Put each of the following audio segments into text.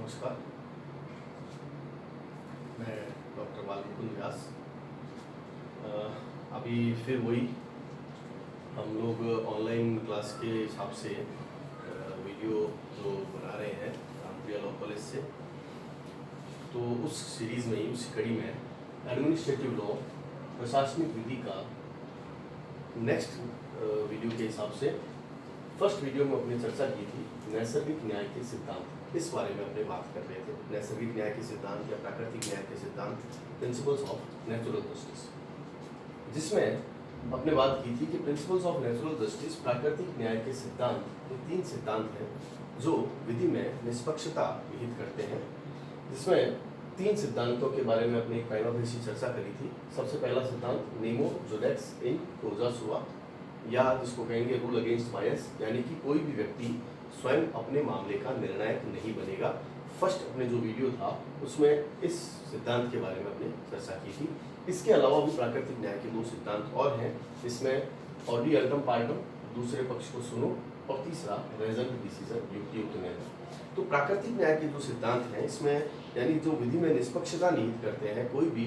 नमस्कार। मैं डॉक्टर बालमुकुंद व्यास। अभी फिर वही हम लोग ऑनलाइन क्लास के हिसाब से वीडियो जो बना रहे हैं रामप्रिया लॉ कॉलेज से, तो उस सीरीज़ में ही उसी कड़ी में एडमिनिस्ट्रेटिव लॉ प्रशासनिक विधि का नेक्स्ट वीडियो के हिसाब से फर्स्ट वीडियो में अपनी चर्चा की थी नैसर्गिक न्याय के सिद्धांत। इस बारे में अपने बात कर रहे थे नैसर्गिक न्याय के सिद्धांत या प्राकृतिक न्याय के सिद्धांत, प्रिंसिपल्स ऑफ नेचुरल जस्टिस, जिसमें अपने बात की थी कि प्रिंसिपल्स ऑफ नेचुरल जस्टिस प्राकृतिक न्याय के सिद्धांत ये 3 सिद्धांत हैं जो विधि में निष्पक्षता विहित करते हैं, जिसमें 3 सिद्धांतों के बारे में अपने एक प्राइमा फेसी चर्चा करी थी। सबसे पहला सिद्धांत नेमो जुडेक्स इन कोजा सुआ, या जिसको कहेंगे रूल अगेंस्ट बायस, यानी कि कोई भी व्यक्ति स्वयं अपने मामले का निर्णायक नहीं बनेगा। फर्स्ट अपने जो वीडियो था उसमें इस सिद्धांत के बारे में अपने चर्चा की थी। इसके अलावा भी प्राकृतिक न्याय के 2 सिद्धांत और हैं, इसमें ऑडी अल्टम पार्टम, दूसरे पक्ष को सुनो, और तीसरा रेजल्ट डिसीजन, युक्तियुक्त निर्णय। तो प्राकृतिक न्याय के जो सिद्धांत हैं इसमें यानी जो विधि में निष्पक्षता निहित करते हैं, कोई भी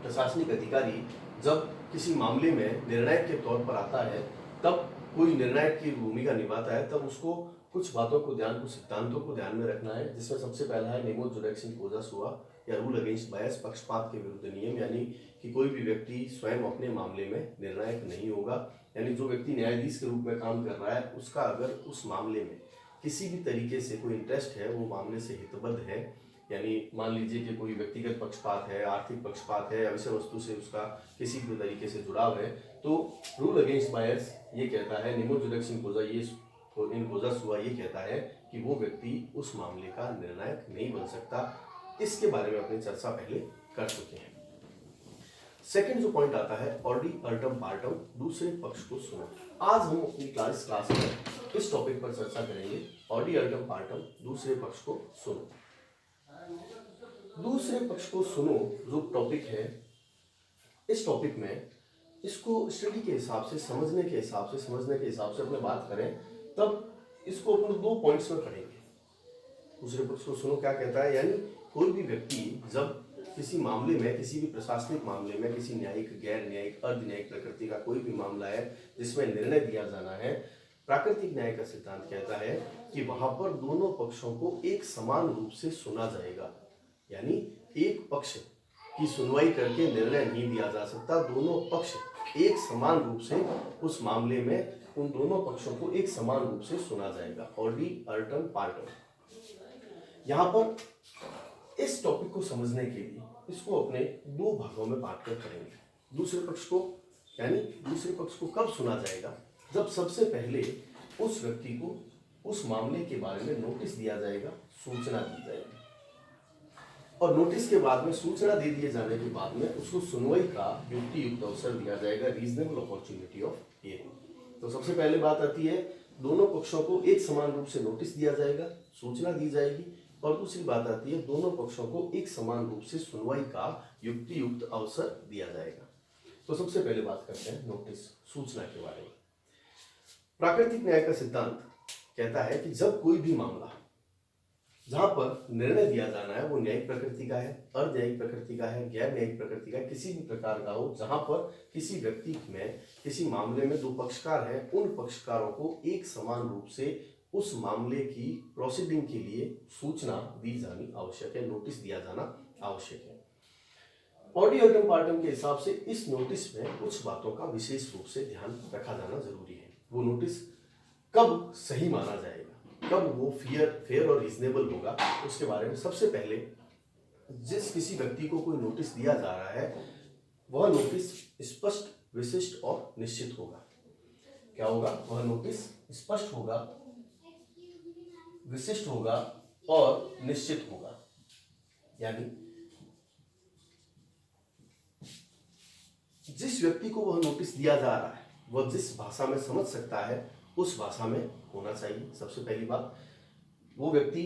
प्रशासनिक अधिकारी जब किसी मामले में निर्णायक के तौर पर आता है, तब कोई निर्णायक की भूमिका निभाता है, तब उसको कुछ बातों को कुछ सिद्धांतों को ध्यान में रखना है, जिसमें सबसे पहला है नेमो जुडेक्स इन कोजा सुआ या रूल अगेंस्ट बायस, पक्षपात के विरुद्ध नियम, यानी कि कोई भी व्यक्ति स्वयं अपने मामले में निर्णायक नहीं होगा। यानी जो व्यक्ति न्यायाधीश के रूप में काम कर रहा है, उसका अगर उस मामले में किसी भी तरीके से कोई इंटरेस्ट है, वो मामले से हितबद्ध है, यानी मान लीजिए कि कोई व्यक्तिगत पक्षपात है, आर्थिक पक्षपात है, या विषय वस्तु से उसका किसी भी तरीके से जुड़ाव है, तो रूल अगेंस्ट बायस ये कहता है, नेमो जुडेक्स इन कोजा सुआ ये कहता है कि वो व्यक्ति उस मामले का निर्णायक नहीं बन सकता। इसके बारे में अपनी चर्चा पहले कर चुके हैं। सेकंड जो पॉइंट आता है ऑडी अल्टम पार्टम, दूसरे पक्ष को सुनो। आज हम अपनी क्लास में इस टॉपिक पर चर्चा करेंगे, ऑडी अल्टम पार्टम, दूसरे पक्ष को सुनो। दूसरे पक्ष को सुनो जो टॉपिक है, इस टॉपिक में इसको स्टडी के हिसाब से, समझने के हिसाब से अपने बात करें, तब इसको अपने 2 पॉइंट्स में पढ़ेंगे। दूसरे पक्ष को सुनो क्या कहता है, यानी कोई भी व्यक्ति जब किसी मामले में, किसी भी प्रशासनिक मामले में, किसी न्यायिक, गैर न्यायिक, अर्ध न्यायिक प्रकृति का कोई भी मामला है जिसमें निर्णय दिया जाना है, प्राकृतिक न्याय का सिद्धांत कहता है कि वहां पर दोनों पक्षों को एक समान रूप से सुना जाएगा। यानी एक पक्ष की सुनवाई करके निर्णय नहीं दिया जा सकता, दोनों पक्ष एक समान रूप से उस मामले में उन दोनों पक्षों को एक समान रूप से सुना जाएगा। ऑडी अल्टम पार्टम। यहाँ पर इस टॉपिक को समझने के लिए इसको अपने 2 भागों में बांटकर करेंगे। दूसरे पक्ष को, यानी दूसरे पक्ष को कब सुना जाएगा, जब सबसे पहले उस व्यक्ति को उस मामले के बारे में नोटिस दिया जाएगा, सूचना दी जाएगी, और नोटिस के बाद में, सूचना दे दिए जाने के बाद में उसको सुनवाई का युक्तियुक्त अवसर दिया जाएगा, रीजनेबल अपॉर्चुनिटी ऑफ हियरिंग। तो सबसे पहले बात आती है, दोनों पक्षों को एक समान रूप से नोटिस दिया जाएगा, सूचना दी जाएगी, और दूसरी बात आती है, दोनों पक्षों को एक समान रूप से सुनवाई का युक्तियुक्त अवसर दिया जाएगा। तो सबसे पहले बात करते हैं नोटिस, सूचना के बारे में। प्राकृतिक न्याय का सिद्धांत कहता है कि जब कोई भी मामला जहां पर निर्णय दिया जाना है वो न्यायिक प्रकृति का है, अर्ध न्यायिक प्रकृति का है, गैर न्यायिक प्रकृति का, किसी भी प्रकार का हो, जहां पर किसी व्यक्ति में, किसी मामले में 2 पक्षकार हैं, उन पक्षकारों को एक समान रूप से उस मामले की प्रोसीडिंग के लिए सूचना दी जानी आवश्यक है, नोटिस दिया जाना आवश्यक है। ऑडी अल्टम पार्टम के हिसाब से इस नोटिस में कुछ बातों का विशेष रूप से ध्यान रखा जाना जरूरी है। वो नोटिस कब सही माना जाएगा, कब वो फेयर और रीजनेबल होगा, उसके बारे में सबसे पहले जिस किसी व्यक्ति को कोई नोटिस दिया जा रहा है, वह नोटिस स्पष्ट, विशिष्ट और निश्चित होगा। क्या होगा? वह नोटिस स्पष्ट होगा, विशिष्ट होगा और निश्चित होगा। यानी जिस व्यक्ति को वह नोटिस दिया जा रहा है, वह जिस भाषा में समझ सकता है उस भाषा में होना चाहिए। सबसे पहली बात, वो व्यक्ति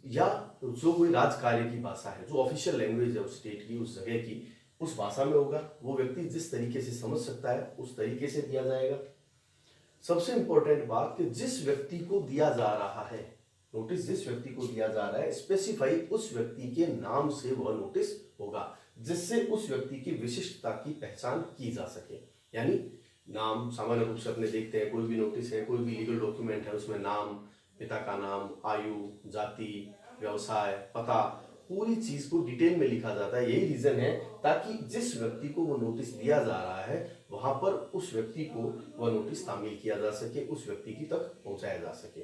या जो कोई राज कार्य की भाषा है, जो ऑफिशियल लैंग्वेज है उस स्टेट की, उस जगह की, उस भाषा में होगा। वो व्यक्ति जिस तरीके से समझ सकता है उस तरीके से दिया जाएगा। सबसे इंपॉर्टेंट बात कि जिस व्यक्ति को दिया जा रहा है नोटिस जिस व्यक्ति को दिया जा रहा है स्पेसिफाई उस व्यक्ति के नाम से वह नोटिस होगा, जिससे उस व्यक्ति की विशिष्टता की पहचान की जा सके। यानी नाम सामान्य रूप से अपने देखते हैं, कोई भी नोटिस है, कोई भी लीगल डॉक्यूमेंट है, उसमें नाम, पिता का नाम, आयु, जाति, व्यवसाय, पता, पूरी चीज को डिटेल में लिखा जाता है। यही रीजन है ताकि जिस व्यक्ति को वो नोटिस दिया जा रहा है वहां पर उस व्यक्ति को वह नोटिस तामील किया जा सके, उस व्यक्ति की तक पहुंचाया जा सके।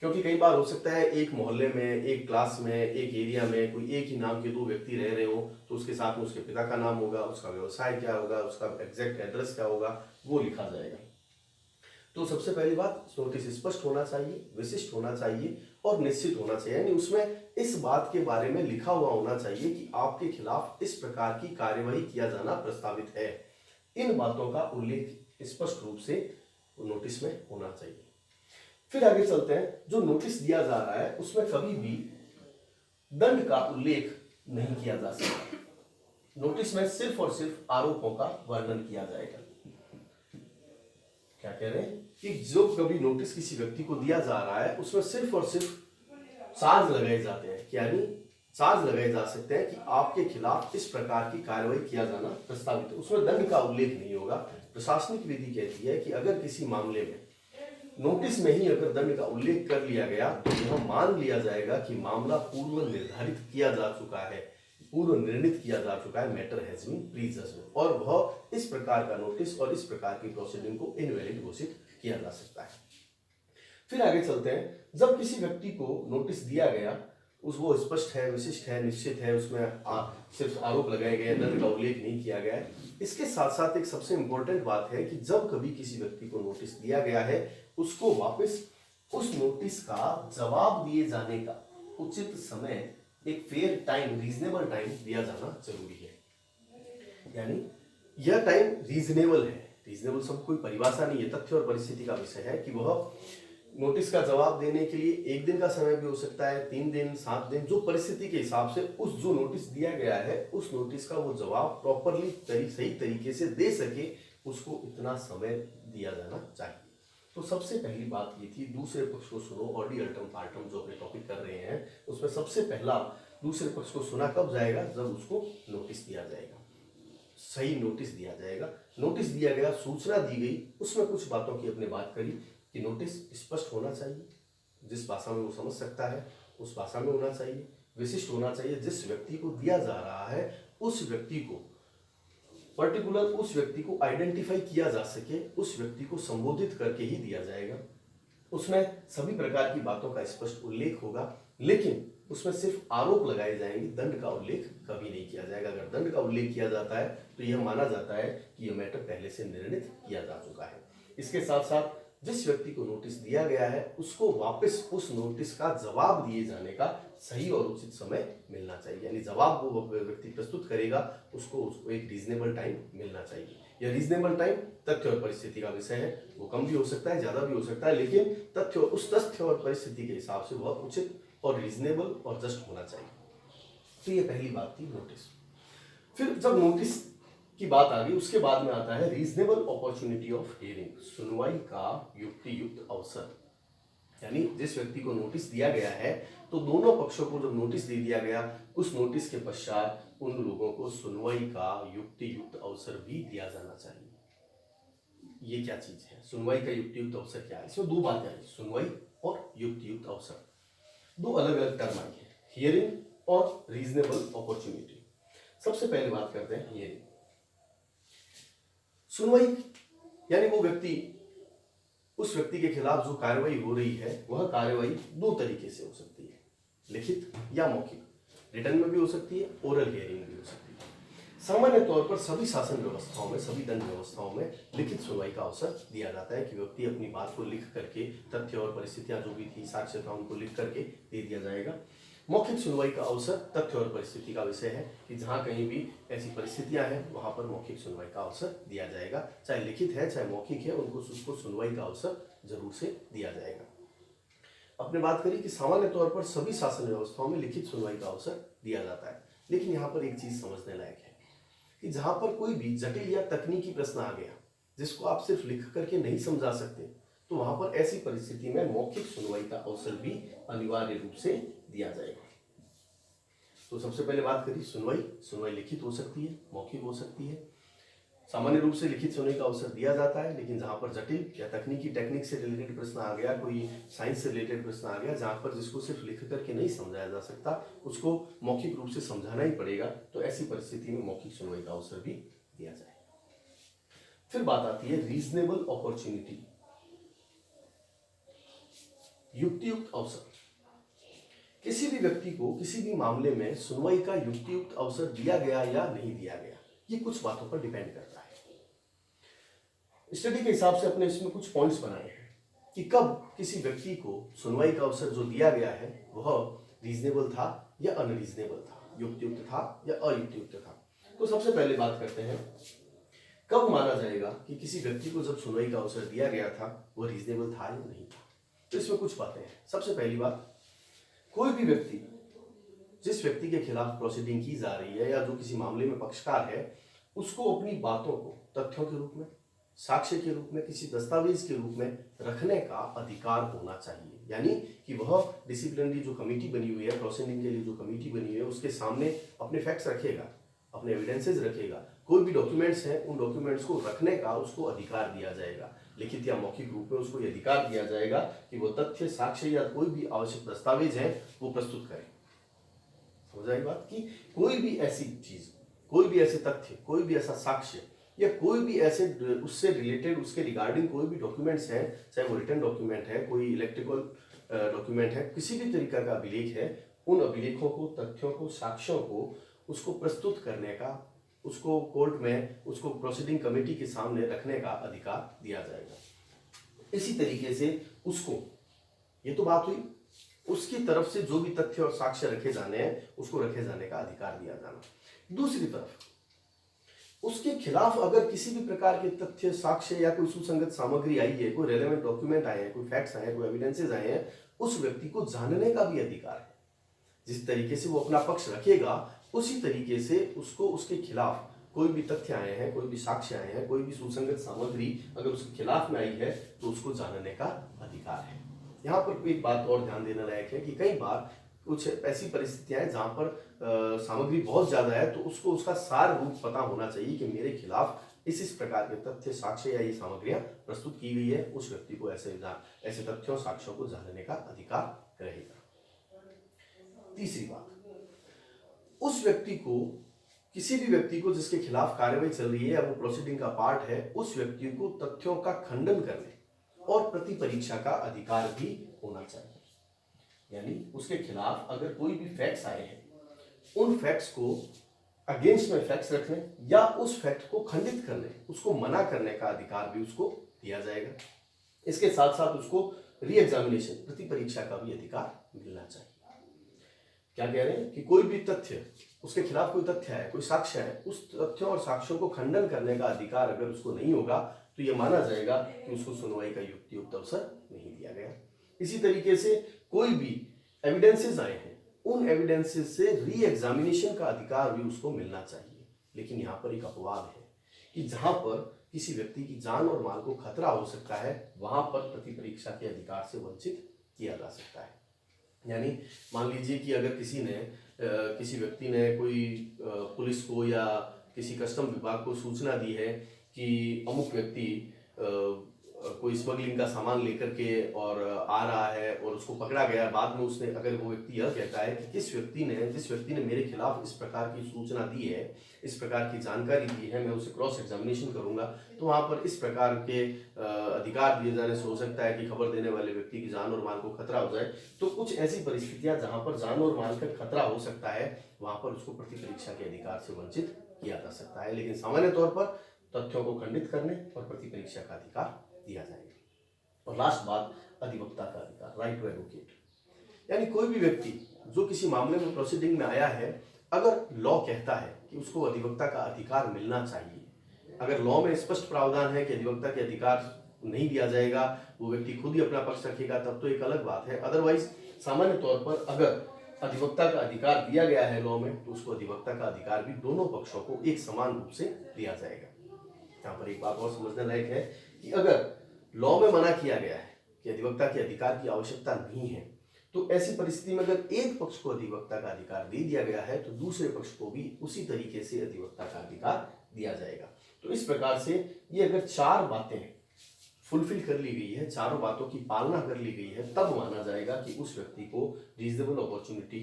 क्योंकि कई बार हो सकता है एक मोहल्ले में, एक क्लास में, एक एरिया में कोई एक ही नाम के दो व्यक्ति रह रहे हो, तो उसके साथ में उसके पिता का नाम होगा, उसका व्यवसाय क्या होगा, उसका एग्जैक्ट एड्रेस क्या होगा, वो लिखा जाएगा। तो सबसे पहली बात, नोटिस स्पष्ट होना चाहिए, विशिष्ट होना चाहिए और निश्चित होना चाहिए। यानी उसमें इस बात के बारे में लिखा हुआ होना चाहिए कि आपके खिलाफ इस प्रकार की कार्यवाही किया जाना प्रस्तावित है। इन बातों का उल्लेख स्पष्ट रूप से नोटिस में होना चाहिए। फिर आगे चलते हैं, जो नोटिस दिया जा रहा है उसमें कभी भी दंड का उल्लेख नहीं किया जा सकता। नोटिस में सिर्फ और सिर्फ आरोपों का वर्णन किया जाएगा। क्या कह रहे हैं कि जो कभी नोटिस किसी व्यक्ति को दिया जा रहा है उसमें सिर्फ और सिर्फ चार्ज लगाए जाते हैं, यानी चार्ज लगाए जा सकते हैं कि आपके खिलाफ इस प्रकार की कार्रवाई किया जाना प्रस्तावित है। उसमें दंड का उल्लेख नहीं होगा। प्रशासनिक विधि कहती है कि अगर किसी मामले में नोटिस में ही अगर दंड का उल्लेख कर लिया गया तो यह मान लिया जाएगा कि मामला पूर्व निर्धारित किया जा चुका है, पूर्व निर्णित किया जा चुका है, मैटर हैज बीन प्रीजज्ड, और वह इस प्रकार का नोटिस और इस प्रकार की प्रोसीडिंग को इनवैलिड घोषित किया जा सकता है। फिर आगे चलते हैं, जब किसी व्यक्ति को नोटिस दिया गया वो स्पष्ट है, विशिष्ट है, निश्चित है, उसमें सिर्फ आरोप लगाए गए, दंड का उल्लेख नहीं किया गया है। इसके साथ साथ एक सबसे इंपॉर्टेंट बात है कि जब कभी किसी व्यक्ति को नोटिस दिया गया है उसको वापस उस नोटिस का जवाब दिए जाने का उचित समय, एक फेयर टाइम, रीजनेबल टाइम दिया जाना जरूरी है। यानी यह टाइम रीजनेबल है। रीजनेबल शब्द कोई परिभाषा नहीं है, तथ्य और परिस्थिति का विषय है कि वह नोटिस का जवाब देने के लिए 1 दिन का समय भी हो सकता है, 3 दिन, 7 दिन, जो परिस्थिति के हिसाब से उस जो नोटिस दिया गया है उस नोटिस का वो जवाब प्रॉपरली सही तरीके से दे सके, उसको इतना समय दिया जाना चाहिए। तो सबसे पहली बात ये थी, दूसरे पक्ष को सुनो। ऑडी अल्टम पार्टम जो अपने टॉपिक कर रहे हैं उसमें सबसे पहला दूसरे पक्ष को सुना कब जाएगा, जब उसको नोटिस दिया जाएगा, सही नोटिस दिया जाएगा। नोटिस दिया गया, सूचना दी गई, उसमें कुछ बातों की अपने बात करी कि नोटिस स्पष्ट होना चाहिए, जिस भाषा में वो समझ सकता है उस भाषा में होना चाहिए, विशिष्ट होना चाहिए, जिस व्यक्ति को दिया जा रहा है उस व्यक्ति को पर्टिकुलर, उस व्यक्ति को आइडेंटिफाई किया जा सके, उस व्यक्ति को संबोधित करके ही दिया जाएगा। उसमें सभी प्रकार की बातों का स्पष्ट उल्लेख होगा, लेकिन उसमें सिर्फ आरोप लगाए जाएंगे, दंड का उल्लेख कभी नहीं किया जाएगा। अगर दंड का उल्लेख किया जाता है तो यह माना जाता है कि यह मैटर पहले से निर्णित किया जा चुका है। इसके साथ साथ जिस व्यक्ति को नोटिस दिया गया है उसको वापस उस नोटिस का जवाब दिए जाने का सही और उचित समय मिलना चाहिए। यानी जवाब वो व्यक्ति प्रस्तुत करेगा उसको एक रीजनेबल टाइम मिलना चाहिए। यह रीजनेबल टाइम तथ्य और परिस्थिति का विषय है, वो कम भी हो सकता है, ज्यादा भी हो सकता है, लेकिन उस तथ्य और परिस्थिति के हिसाब से वह उचित और रीजनेबल और जस्ट होना चाहिए। तो ये पहली बात थी नोटिस। फिर जब नोटिस की बात आ गई उसके बाद में आता है रीजनेबल अपॉर्चुनिटी ऑफ हियरिंग, सुनवाई का युक्तियुक्त अवसर। यानी जिस व्यक्ति को नोटिस दिया गया है तो दोनों पक्षों को जब नोटिस दे दिया गया उस नोटिस के पश्चात उन लोगों को सुनवाई का युक्तियुक्त अवसर भी दिया जाना चाहिए। ये क्या चीज है, सुनवाई का युक्तियुक्त अवसर क्या है? इसमें दो बातें आई, सुनवाई और युक्तियुक्त अवसर, दो अलग अलग टर्म आई है, हियरिंग और रीजनेबल अपॉर्चुनिटी। सबसे पहले बात करते हैं हियरिंग। सुनवाई यानी वो व्यक्ति, उस व्यक्ति के खिलाफ जो कार्रवाई हो रही है वह कार्रवाई दो तरीके से हो सकती है, लिखित या मौखिक। रिटर्न में भी हो सकती है, ओरल हियरिंग भी हो सकती है। सामान्य तौर पर सभी शासन व्यवस्थाओं में, सभी दंड व्यवस्थाओं में लिखित सुनवाई का अवसर दिया जाता है कि व्यक्ति अपनी बात को लिख करके, तथ्य और परिस्थितियां जो भी थी, साक्ष्य था, उनको लिख करके दे दिया जाएगा। मौखिक सुनवाई का अवसर तथ्य और परिस्थिति का विषय है कि जहां कहीं भी ऐसी परिस्थितियां हैं वहां पर मौखिक सुनवाई का अवसर दिया जाएगा, चाहे लिखित है चाहे मौखिक है, उसको सुनवाई का अवसर जरूर से दिया जाएगा। अपने बात करें कि सामान्य तौर पर सभी शासन व्यवस्थाओं में लिखित सुनवाई का अवसर दिया जाता है, लेकिन यहाँ पर एक चीज समझने लायक है कि जहां पर कोई भी जटिल या तकनीकी प्रश्न आ गया जिसको आप सिर्फ लिख करके नहीं समझा सकते, तो वहां पर ऐसी परिस्थिति में मौखिक सुनवाई का अवसर भी अनिवार्य रूप से दिया जाएगा। तो सबसे पहले बात करी सुनवाई लिखित हो सकती है, मौखिक हो सकती है। सामान्य रूप से लिखित सुनवाई का अवसर दिया जाता है, लेकिन जहां पर जटिल या तकनीकी टेक्निक से रिलेटेड प्रश्न आ गया, कोई साइंस से रिलेटेड प्रश्न आ गया, जहां पर जिसको सिर्फ लिख करके नहीं समझाया जा सकता, उसको मौखिक रूप से समझाना ही पड़ेगा, तो ऐसी परिस्थिति में मौखिक सुनवाई का अवसर भी दिया जाए। फिर बात आती है रीजनेबल अपॉर्चुनिटी, युक्तियुक्त अवसर। किसी भी व्यक्ति को किसी भी मामले में सुनवाई का युक्तियुक्त अवसर दिया गया या नहीं दिया गया, ये कुछ बातों पर डिपेंड करता है। स्टडी के हिसाब से अपने इसमें कुछ पॉइंट्स बनाए हैं कि कब किसी व्यक्ति को सुनवाई का अवसर जो दिया गया है वह रीजनेबल था या अनरीजनेबल था, युक्तियुक्त था या अयुक्तियुक्त था। तो सबसे पहले बात करते हैं कब माना जाएगा कि किसी व्यक्ति को जब सुनवाई का अवसर दिया गया था वो रीजनेबल था या नहीं था। तो इसमें कुछ बातें हैं। सबसे पहली बात, कोई भी व्यक्ति जिस व्यक्ति के खिलाफ प्रोसीडिंग की जा रही है या जो किसी मामले में पक्षकार है, उसको अपनी बातों को तथ्यों के रूप में, साक्ष्य के रूप में, किसी दस्तावेज के रूप में रखने का अधिकार होना चाहिए। यानी कि वह डिसिप्लिनरी जो कमेटी बनी हुई है, प्रोसीडिंग के लिए जो कमेटी बनी हुई है, उसके सामने अपने फैक्ट्स रखेगा, अपने एविडेंसेस रखेगा। कोई भी डॉक्यूमेंट्स हैं, उन डॉक्यूमेंट्स को रखने का उसको अधिकार दिया जाएगा, लिखित या मौखिक रूप में उसको ये अधिकार दिया जाएगा कि वो तथ्य, साक्ष्य या कोई भी आवश्यक दस्तावेज है वो प्रस्तुत करे। समझ आई बात कि कोई भी ऐसी चीज, कोई भी ऐसे तथ्य, कोई भी ऐसा साक्ष्य या कोई भी ऐसे उससे रिलेटेड, उसके रिगार्डिंग कोई भी डॉक्यूमेंट्स हैं, चाहे वो रिटन डॉक्यूमेंट है, कोई इलेक्ट्रिकल डॉक्यूमेंट है, किसी भी तरीका का अभिलेख है, उन अभिलेखों को, तथ्यों को, साक्ष्यों को उसको प्रस्तुत करने का, उसको कोर्ट में, उसको प्रोसीडिंग कमेटी के सामने रखने का अधिकार दिया जाएगा। इसी तरीके से उसको, ये तो बात हुई, उसकी तरफ से जो भी तथ्य और साक्ष्य रखे जाने हैं उसको रखे जाने का अधिकार दिया जाना। दूसरी तरफ उसके खिलाफ अगर किसी भी प्रकार के तथ्य, साक्ष्य या कोई सुसंगत सामग्री आई है, कोई रेलेवेंट डॉक्यूमेंट आए हैं, कोई फैक्ट्स आए हैं, कोई एविडेंसेस आए हैं, उस व्यक्ति को जानने का भी अधिकार है। जिस तरीके से वो अपना पक्ष रखेगा उसी तरीके से उसको, उसके खिलाफ कोई भी तथ्य आए हैं, कोई भी साक्ष्य आए हैं, कोई भी सुसंगत सामग्री अगर उसके खिलाफ में आई है तो उसको जानने का अधिकार है। यहाँ पर एक बात और ध्यान देने लायक है कि कई बार कुछ ऐसी परिस्थितियां हैं जहां पर सामग्री बहुत ज्यादा है, तो उसको उसका सार रूप पता होना चाहिए कि मेरे खिलाफ इस प्रकार के तथ्य, साक्ष्य या ये सामग्रियां प्रस्तुत की गई है। उस व्यक्ति को ऐसे तथ्यों, साक्ष्यों को जानने का अधिकार रहेगा। तीसरी बात, उस व्यक्ति को, किसी भी व्यक्ति को जिसके खिलाफ कार्रवाई चल रही है या वो प्रोसीडिंग का पार्ट है, उस व्यक्ति को तथ्यों का खंडन करने और प्रति परीक्षा का अधिकार भी होना चाहिए। यानी उसके खिलाफ अगर कोई भी फैक्ट्स आए हैं, उन फैक्ट्स को अगेंस्ट में फैक्ट्स रखने या उस फैक्ट को खंडित करने, उसको मना करने का अधिकार भी उसको दिया जाएगा। इसके साथ साथ उसको री एग्जामिनेशन, प्रति परीक्षा का भी अधिकार मिलना चाहिए। क्या कह रहे हैं कि कोई भी तथ्य, उसके खिलाफ कोई तथ्य है, कोई साक्ष्य है, उस तथ्यों और साक्ष्यों को खंडन करने का अधिकार अगर उसको नहीं होगा तो यह माना जाएगा कि उसको सुनवाई का युक्तियुक्त अवसर नहीं दिया गया। इसी तरीके से कोई भी एविडेंसेस आए हैं, उन एविडेंसेस से री एग्जामिनेशन का अधिकार भी उसको मिलना चाहिए। लेकिन यहाँ पर एक अपवाद है कि जहां पर किसी व्यक्ति की जान और माल को खतरा हो सकता है, वहां पर प्रति परीक्षा के अधिकार से वंचित किया जा सकता है। यानी मान लीजिए कि अगर किसी व्यक्ति ने कोई पुलिस को या किसी कस्टम विभाग को सूचना दी है कि अमुक व्यक्ति कोई स्मगलिंग का सामान लेकर के और आ रहा है और उसको पकड़ा गया, बाद में उसने, अगर वो व्यक्ति यह कहता है कि जिस व्यक्ति ने मेरे खिलाफ इस प्रकार की सूचना दी है, इस प्रकार की जानकारी दी है, मैं उसे क्रॉस एग्जामिनेशन करूंगा, तो वहां पर इस प्रकार के अधिकार दिए जाने से हो सकता है कि खबर देने वाले व्यक्ति की जान और माल को खतरा हो जाए। तो कुछ ऐसी परिस्थितियां जहां पर जान और माल का खतरा हो सकता है, वहां पर उसको प्रति परीक्षा के अधिकार से वंचित किया जा सकता है। लेकिन सामान्य तौर पर तथ्यों को खंडित करने और प्रति परीक्षा का अधिकार दिया जाएगा। और लास्ट बात, अधिवक्ता का अधिकार, राइट टू एडवोकेट। यानी कोई भी व्यक्ति जो किसी मामले में प्रोसीडिंग में आया है, अगर लॉ कहता है कि उसको अधिवक्ता का अधिकार मिलना चाहिए, अगर लॉ में स्पष्ट प्रावधान है कि अधिवक्ता के अधिकार नहीं दिया जाएगा, वो व्यक्ति खुद ही अपना पक्ष रखेगा, तब तो एक अलग बात है। अदरवाइज सामान्य तौर पर अगर अधिवक्ता का अधिकार दिया गया है लॉ में, तो उसको अधिवक्ता का अधिकार भी दोनों पक्षों को एक समान रूप से दिया जाएगा। यहाँ पर एक बात और समझने लायक है कि अगर लॉ में मना किया गया है कि अधिवक्ता के अधिकार की आवश्यकता नहीं है, तो ऐसी परिस्थिति में अगर एक पक्ष को अधिवक्ता का अधिकार दे दिया गया है तो दूसरे पक्ष को भी उसी तरीके से अधिवक्ता का अधिकार दिया जाएगा। तो इस प्रकार से ये अगर चार बातें फुलफिल कर ली गई है, चारों बातों की पालना कर ली गई है, तब माना जाएगा कि उस व्यक्ति को रीजनेबल अपॉर्चुनिटी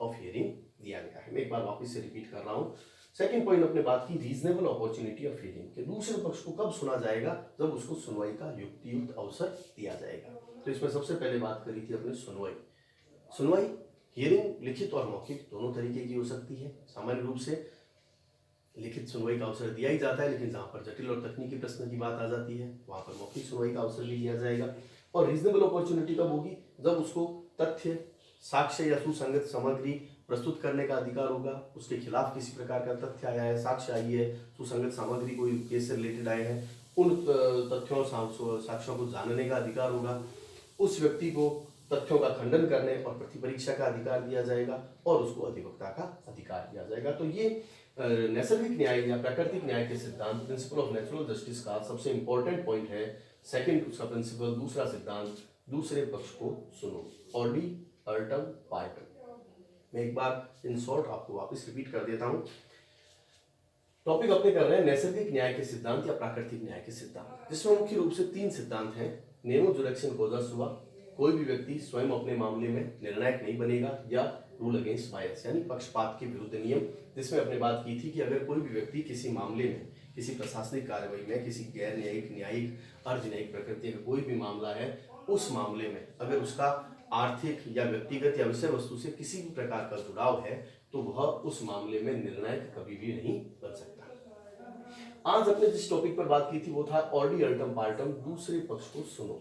ऑफ हियरिंग दिया गया है। मैं एक बार वापस से रिपीट कर रहा हूँ। सेकंड पॉइंट अपने बात की रीजनेबल अपॉर्चुनिटी ऑफ हियरिंग कि दूसरे पक्ष को कब सुना जाएगा, जब उसको सुनवाई का युक्त अवसर दिया जाएगा। तो इसमें सबसे पहले बात करी थी अपने सुनवाई हियरिंग लिखित और मौखिक दोनों तरीके की हो सकती है। सामान्य रूप से लिखित सुनवाई का अवसर दिया ही जाता है, लेकिन जहां पर जटिल और तकनीकी प्रश्न की बात आ जाती है वहां पर मौखिक सुनवाई का अवसर भी दिया जाएगा। और रीजनेबल अपॉर्चुनिटी कब होगी, जब उसको तथ्य, साक्ष्य या सुसंगत सामग्री प्रस्तुत करने का अधिकार होगा, उसके खिलाफ किसी प्रकार का तथ्य आया है, साक्ष्य आई है, सुसंगत सामग्री कोई केस से रिलेटेड आए हैं, उन तथ्यों साक्ष्यों को जानने का अधिकार होगा, उस व्यक्ति को तथ्यों का खंडन करने और प्रतिपरीक्षा का अधिकार दिया जाएगा और उसको अधिवक्ता का अधिकार दिया जाएगा। तो ये नैसर्गिक न्याय या प्राकृतिक न्याय के सिद्धांत, प्रिंसिपल ऑफ नेचुरल जस्टिस का सबसे इंपॉर्टेंट पॉइंट है। सेकंड उसका प्रिंसिपल, दूसरा सिद्धांत, दूसरे पक्ष को सुनो, ऑडी अर्टम पार्टम। मैं एक बार इन शॉर्ट आपको वापस रिपीट कर देता हूं। टॉपिक अपने कर रहे हैं नैसर्गिक न्याय के सिद्धांत या प्राकृतिक न्याय के सिद्धांत, जिसमें मुख्य रूप से तीन सिद्धांत हैं। नेमो जुरेक्शन कोजास हुआ, कोई भी व्यक्ति स्वयं अपने मामले में निर्णायक नहीं बनेगा, या रूल अगेंस्ट बायस यानी पक्षपात के विरुद्ध नियम, जिसमें अपने बात की थी कि अगर कोई भी व्यक्ति किसी मामले में, किसी प्रशासनिक कार्रवाई में, किसी गैर न्यायिक, न्यायिक, अर्ध न्यायिक प्रकृति का कोई भी मामला है, उस मामले में अगर उसका आर्थिक या व्यक्तिगत या विषय वस्तु से किसी भी प्रकार का जुड़ाव है तो वह उस मामले में निर्णायक कभी भी नहीं बन सकता। आज अपने जिस टॉपिक पर बात की थी वो था ऑडी अल्टम पार्टम, दूसरे पक्ष को सुनो।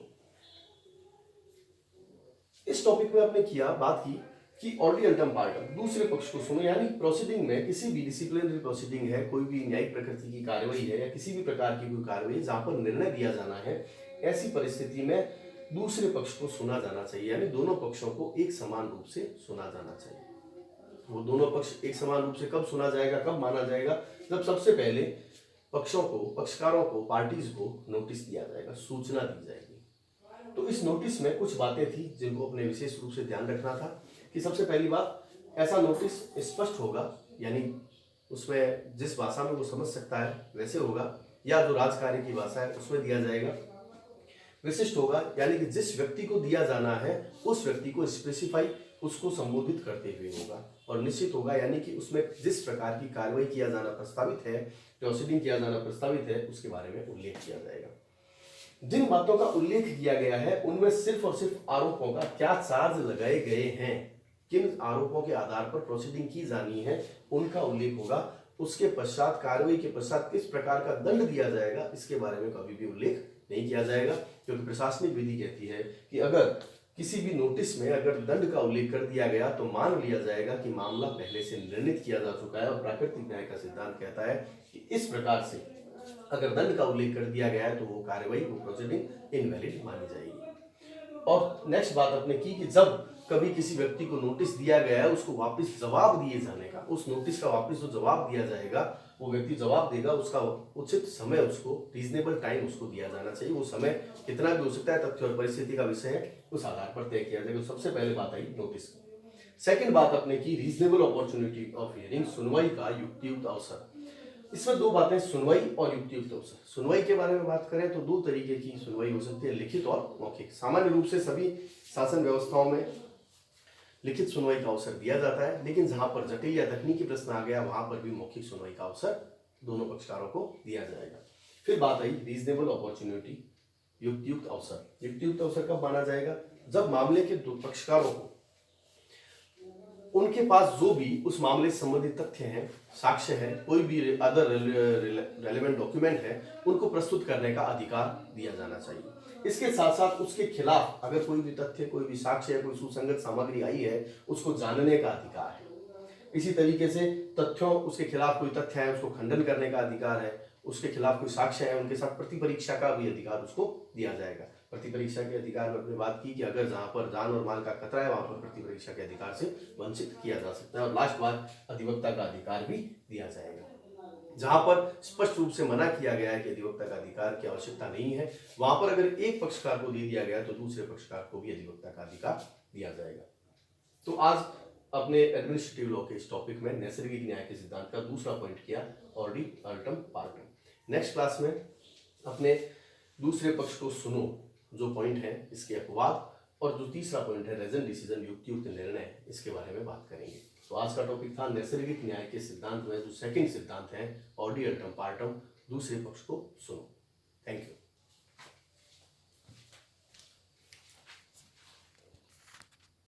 इस टॉपिक में आपने बात की कि ऑडी अल्टम पार्टम, दूसरे पक्ष को सुनो, यानी प्रोसीडिंग में किसी भी डिसिप्लिनरी प्रोसीडिंग है, कोई भी न्यायिक प्रकृति की कार्रवाई है या किसी भी प्रकार की कोई कार्रवाई जहां पर निर्णय दिया जाना है, ऐसी परिस्थिति में दूसरे पक्ष को सुना जाना चाहिए, यानी दोनों पक्षों को एक समान रूप से सुना जाना चाहिए। वो दोनों पक्ष एक समान रूप से कब सुना जाएगा, कब माना जाएगा, जब सबसे पहले पक्षों को, पक्षकारों को, पार्टीज को नोटिस दिया जाएगा, सूचना दी जाएगी। तो इस नोटिस में कुछ बातें थी जिनको अपने विशेष रूप से ध्यान रखना था कि सबसे पहली बात, ऐसा नोटिस स्पष्ट होगा, यानी उसमें जिस भाषा में वो समझ सकता है वैसे होगा, या जो राजकार्य की भाषा है उसमें दिया जाएगा। विशिष्ट होगा, यानी कि जिस व्यक्ति को दिया जाना है उस व्यक्ति को स्पेसिफाई, उसको संबोधित करते हुए होगा। और निश्चित होगा, यानी कि उसमें जिस प्रकार की कार्रवाई किया जाना प्रस्तावित है, प्रोसीडिंग किया जाना प्रस्तावित है, उसके बारे में उल्लेख किया जाएगा। जिन बातों का उल्लेख किया गया है उनमें सिर्फ और सिर्फ आरोपों का क्या चार्ज लगाए गए हैं, किन आरोपों के आधार पर प्रोसीडिंग की जानी है, उनका उल्लेख होगा। उसके पश्चात, कार्रवाई के पश्चात किस प्रकार का दंड दिया जाएगा, इसके बारे में कभी भी उल्लेख नहीं किया जाएगा, क्योंकि प्रशासनिक विधि कहती है कि अगर किसी भी नोटिस में अगर दंड का उल्लेख कर दिया गया तो मान लिया जाएगा कि मामला पहले से निर्णित किया जा चुका है। और प्राकृतिक न्याय का सिद्धांत कहता है कि इस प्रकार से अगर दंड का उल्लेख कर दिया गया है तो वो कार्रवाई, वो प्रोसीडिंग इनवैलिड मानी जाएगी। और नेक्स्ट बात आपने की कि जब कभी किसी व्यक्ति को नोटिस दिया गया है, उसको वापस जवाब दिए जाने का, उस नोटिस का वापस जो जवाब दिया जाएगा, वो व्यक्ति जवाब देगा, उसका उचित समय, उसको रीजनेबल टाइम उसको दिया जाना चाहिए। वो समय कितना भी हो सकता है, तथ्य और परिस्थिति का विषय है, उस आधार पर तय किया जाएगा। सबसे पहले बात आई नोटिस। सेकंड बात आपने की रीजनेबल अपॉर्चुनिटी ऑफ हियरिंग, सुनवाई का युक्तियुक्त अवसर। इसमें दो बातें, सुनवाई और युक्तियुक्त अवसर। सुनवाई के बारे में बात करें तो दो तरीके की सुनवाई हो सकती है, लिखित और मौखिक। सामान्य रूप से सभी शासन व्यवस्थाओं में लिखित सुनवाई का अवसर दिया जाता है, लेकिन जहां पर जटिल या तकनीकी प्रश्न आ गया वहां पर भी मौखिक सुनवाई का अवसर दोनों पक्षकारों को दिया जाएगा। फिर बात आई रीजनेबल अपॉर्चुनिटी, युक्तियुक्त अवसर। युक्तियुक्त अवसर कब माना जाएगा, जब मामले के दो पक्षकारों को उनके पास जो भी उस मामले से संबंधित तथ्य हैं, साक्ष्य है, कोई भी अदर रेलेवेंट डॉक्यूमेंट है, उनको प्रस्तुत करने का अधिकार दिया जाना चाहिए। इसके साथ साथ उसके खिलाफ अगर कोई भी तथ्य, कोई भी साक्ष्य है, कोई सुसंगत सामग्री आई है, उसको जानने का अधिकार है। इसी तरीके से तथ्यों, उसके खिलाफ कोई तथ्य है उसको खंडन करने का अधिकार है, उसके खिलाफ कोई साक्ष्य है उनके साथ प्रतिपरीक्षा का भी अधिकार उसको दिया जाएगा। प्रतिपरीक्षा के अधिकार में अपने बात की कि अगर जहां पर जान और माल का खतरा है वहां पर प्रतिपरीक्षा के अधिकार से वंचित किया जा सकता है। और लास्ट बात, अधिवक्ता का अधिकार भी दिया जाएगा। जहां पर स्पष्ट रूप से मना किया गया है कि अधिवक्ता का अधिकार की आवश्यकता नहीं है, वहां पर अगर एक पक्षकार को दे दिया गया तो दूसरे पक्षकार को भी अधिवक्ता का अधिकार दिया जाएगा। तो आज अपने एडमिनिस्ट्रेटिव लॉ के इस टॉपिक में नैसर्गिक न्याय के सिद्धांत का दूसरा पॉइंट किया, ऑर्डी अल्टम पार्टम। नेक्स्ट क्लास में अपने दूसरे पक्ष को सुनो जो पॉइंट है इसके अपवाद, और जो तीसरा पॉइंट है रेजन डिसीजन युक्तियुक्त निर्णय, इसके बारे में बात करेंगे। तो आज का टॉपिक था नैसर्गिक न्याय के सिद्धांत में जो सेकंड सिद्धांत है, ऑर्डी अल्टम पार्टम, दूसरे पक्ष को सुनो। Thank you.